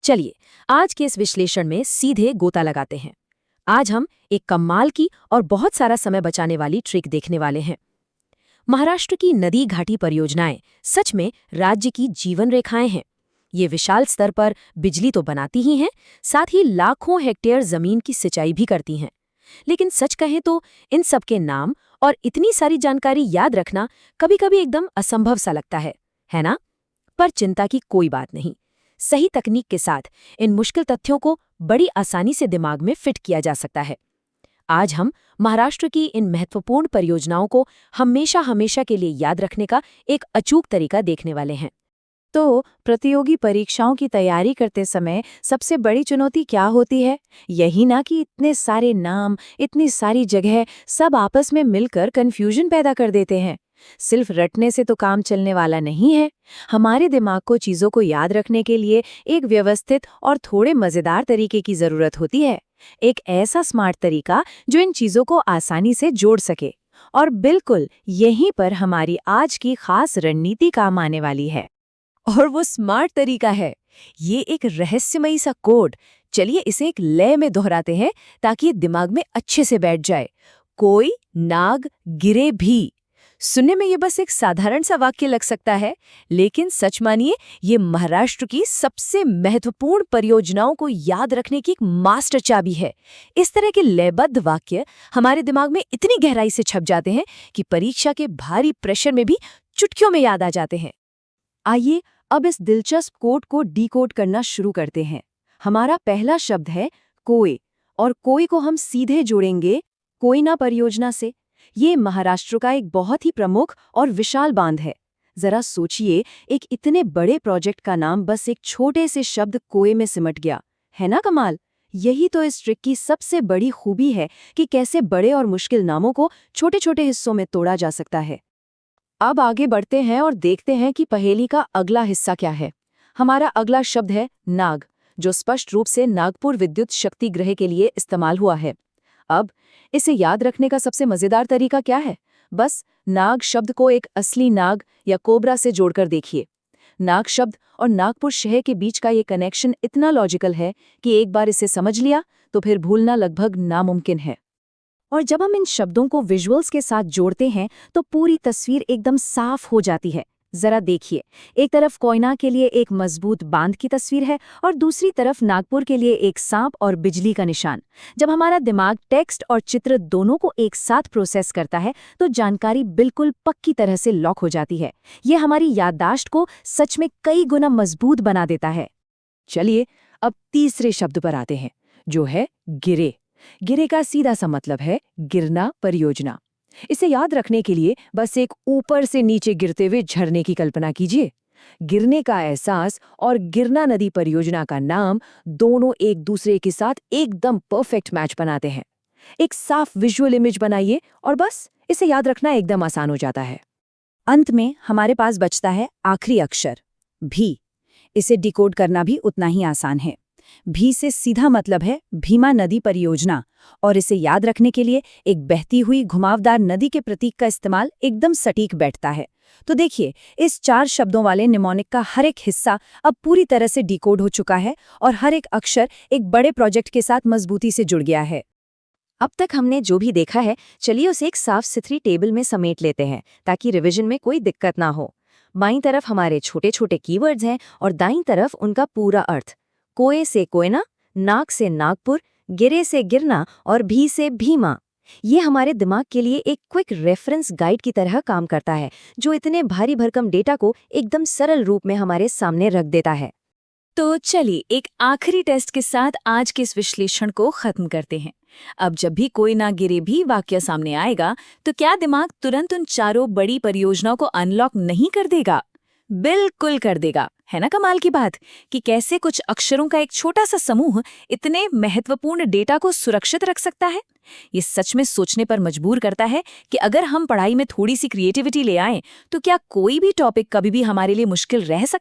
चलिए आज के इस विश्लेषण में सीधे गोता लगाते हैं। आज हम एक कमाल की और बहुत सारा समय बचाने वाली ट्रिक देखने वाले हैं। महाराष्ट्र की नदी घाटी परियोजनाएं सच में राज्य की जीवन रेखाएं हैं। ये विशाल स्तर पर बिजली तो बनाती ही हैं, साथ ही लाखों हेक्टेयर जमीन की सिंचाई भी करती हैं। लेकिन सच कहें तो इन सब के नाम और इतनी सारी जानकारी याद रखना कभी-कभी एकदम असंभव सा लगता है ना? पर चिंता की कोई बात नहीं। सही तकनीक के साथ इन मुश्किल तथ्यों को बड़ी आसानी से दिमाग में फिट किया जा सकता है। आज हम महाराष्ट्र की इन महत्वपूर्ण परियोजनाओं को हमेशा हमेशा के लिए याद रखने का एक अचूक तरीका देखने वाले हैं। तो प्रतियोगी परीक्षाओं की तैयारी करते समय सबसे बड़ी चुनौती क्या होती है? यही ना कि इतने सारे नाम, इतनी सारी जगह सब आपस में मिलकर कन्फ्यूजन पैदा कर देते हैं। सिर्फ रटने से तो काम चलने वाला नहीं है। हमारे दिमाग को चीजों को याद रखने के लिए एक व्यवस्थित और थोड़े मजेदार तरीके की जरूरत होती है। एक ऐसा स्मार्ट तरीका जो इन चीजों को आसानी से जोड़ सके। और बिल्कुल यहीं पर हमारी आज की खास रणनीति काम आने वाली है। और वो स्मार्ट तरीका है ये एक रहस्यमयी सा कोड। चलिए इसे एक लय में दोहराते हैं ताकि ये दिमाग में अच्छे से बैठ जाए। कोई नाग गिरे भी। सुनने में ये बस एक साधारण सा वाक्य लग सकता है, लेकिन सच मानिए ये महाराष्ट्र की सबसे महत्वपूर्ण परियोजनाओं को याद रखने की एक मास्टर चाबी है। इस तरह के लयबद्ध वाक्य हमारे दिमाग में इतनी गहराई से छप जाते हैं कि परीक्षा के भारी प्रेशर में भी चुटकियों में याद आ जाते हैं। आइए अब इस दिलचस्प कोड को डिकोड करना शुरू करते हैं। हमारा पहला शब्द है कोय, और कोय को हम सीधे जोड़ेंगे कोयना परियोजना से। ये महाराष्ट्र का एक बहुत ही प्रमुख और विशाल बांध है। जरा सोचिए, एक इतने बड़े प्रोजेक्ट का नाम बस एक छोटे से शब्द कोय में सिमट गया, है ना कमाल? यही तो इस ट्रिक की सबसे बड़ी खूबी है कि कैसे बड़े और मुश्किल नामों को छोटे छोटे हिस्सों में तोड़ा जा सकता है। अब आगे बढ़ते हैं और देखते हैं कि पहेली का अगला हिस्सा क्या है। हमारा अगला शब्द है नाग, जो स्पष्ट रूप से नागपुर विद्युत शक्ति गृह के लिए इस्तेमाल हुआ है। अब इसे याद रखने का सबसे मजेदार तरीका क्या है? बस नाग शब्द को एक असली नाग या कोबरा से जोड़कर देखिए। नाग शब्द और नागपुर शहर के बीच का ये कनेक्शन इतना लॉजिकल है कि एक बार इसे समझ लिया तो फिर भूलना लगभग नामुमकिन है। और जब हम इन शब्दों को विजुअल्स के साथ जोड़ते हैं तो पूरी तस्वीर एकदम साफ हो जाती है। जरा देखिए, एक तरफ कोयना के लिए एक मजबूत बांध की तस्वीर है और दूसरी तरफ नागपुर के लिए एक सांप और बिजली का निशान। जब हमारा दिमाग टेक्स्ट और चित्र दोनों को एक साथ प्रोसेस करता है तो जानकारी बिल्कुल पक्की तरह से लॉक हो जाती है। ये हमारी याददाश्त को सच में कई गुना मजबूत बना देता है। चलिए अब तीसरे शब्द पर आते हैं, जो है गिरे। गिरे का सीधा सा मतलब है गिरना परियोजना। इसे याद रखने के लिए बस एक ऊपर से नीचे गिरते हुए झरने की कल्पना कीजिए। गिरने का एहसास और गिरना नदी परियोजना का नाम दोनों एक दूसरे के साथ एकदम परफेक्ट मैच बनाते हैं। एक साफ विजुअल इमेज बनाइए और बस इसे याद रखना एकदम आसान हो जाता है। अंत में हमारे पास बचता है आखिरी अक्षर भी। इसे डिकोड करना भी उतना ही आसान है। भी से सीधा मतलब है भीमा नदी परियोजना, और इसे याद रखने के लिए एक बहती हुई घुमावदार नदी के प्रतीक का इस्तेमाल एकदम सटीक बैठता है। तो देखिए, इस 4 शब्दों वाले निमोनिक का हर एक हिस्सा अब पूरी तरह से डिकोड हो चुका है और हर एक अक्षर एक बड़े प्रोजेक्ट के साथ मजबूती से जुड़ गया है। अब तक हमने जो भी देखा है, चलिए उसे एक साफ सुथरी टेबल में समेट लेते हैं ताकि रिविजन में कोई दिक्कत ना हो। बाईं तरफ हमारे छोटे छोटे कीवर्ड्स हैं और दाईं तरफ उनका पूरा अर्थ। कोय से कोयना, नाग से नागपुर, गिरे से गिरना और भी से भीमा। ये हमारे दिमाग के लिए एक क्विक रेफरेंस गाइड की तरह काम करता है, जो इतने भारी भरकम डेटा को एकदम सरल रूप में हमारे सामने रख देता है। तो चलिए एक आखिरी टेस्ट के साथ आज के इस विश्लेषण को खत्म करते हैं। अब जब भी कोई ना गिरे भी वाक्य सामने आएगा तो क्या दिमाग तुरंत उन चारों बड़ी परियोजनाओं को अनलॉक नहीं कर देगा? बिल्कुल कर देगा। है ना कमाल की बात कि कैसे कुछ अक्षरों का एक छोटा सा समूह इतने महत्वपूर्ण डेटा को सुरक्षित रख सकता है। ये सच में सोचने पर मजबूर करता है कि अगर हम पढ़ाई में थोड़ी सी क्रिएटिविटी ले आएं तो क्या कोई भी टॉपिक कभी भी हमारे लिए मुश्किल रह सकता है।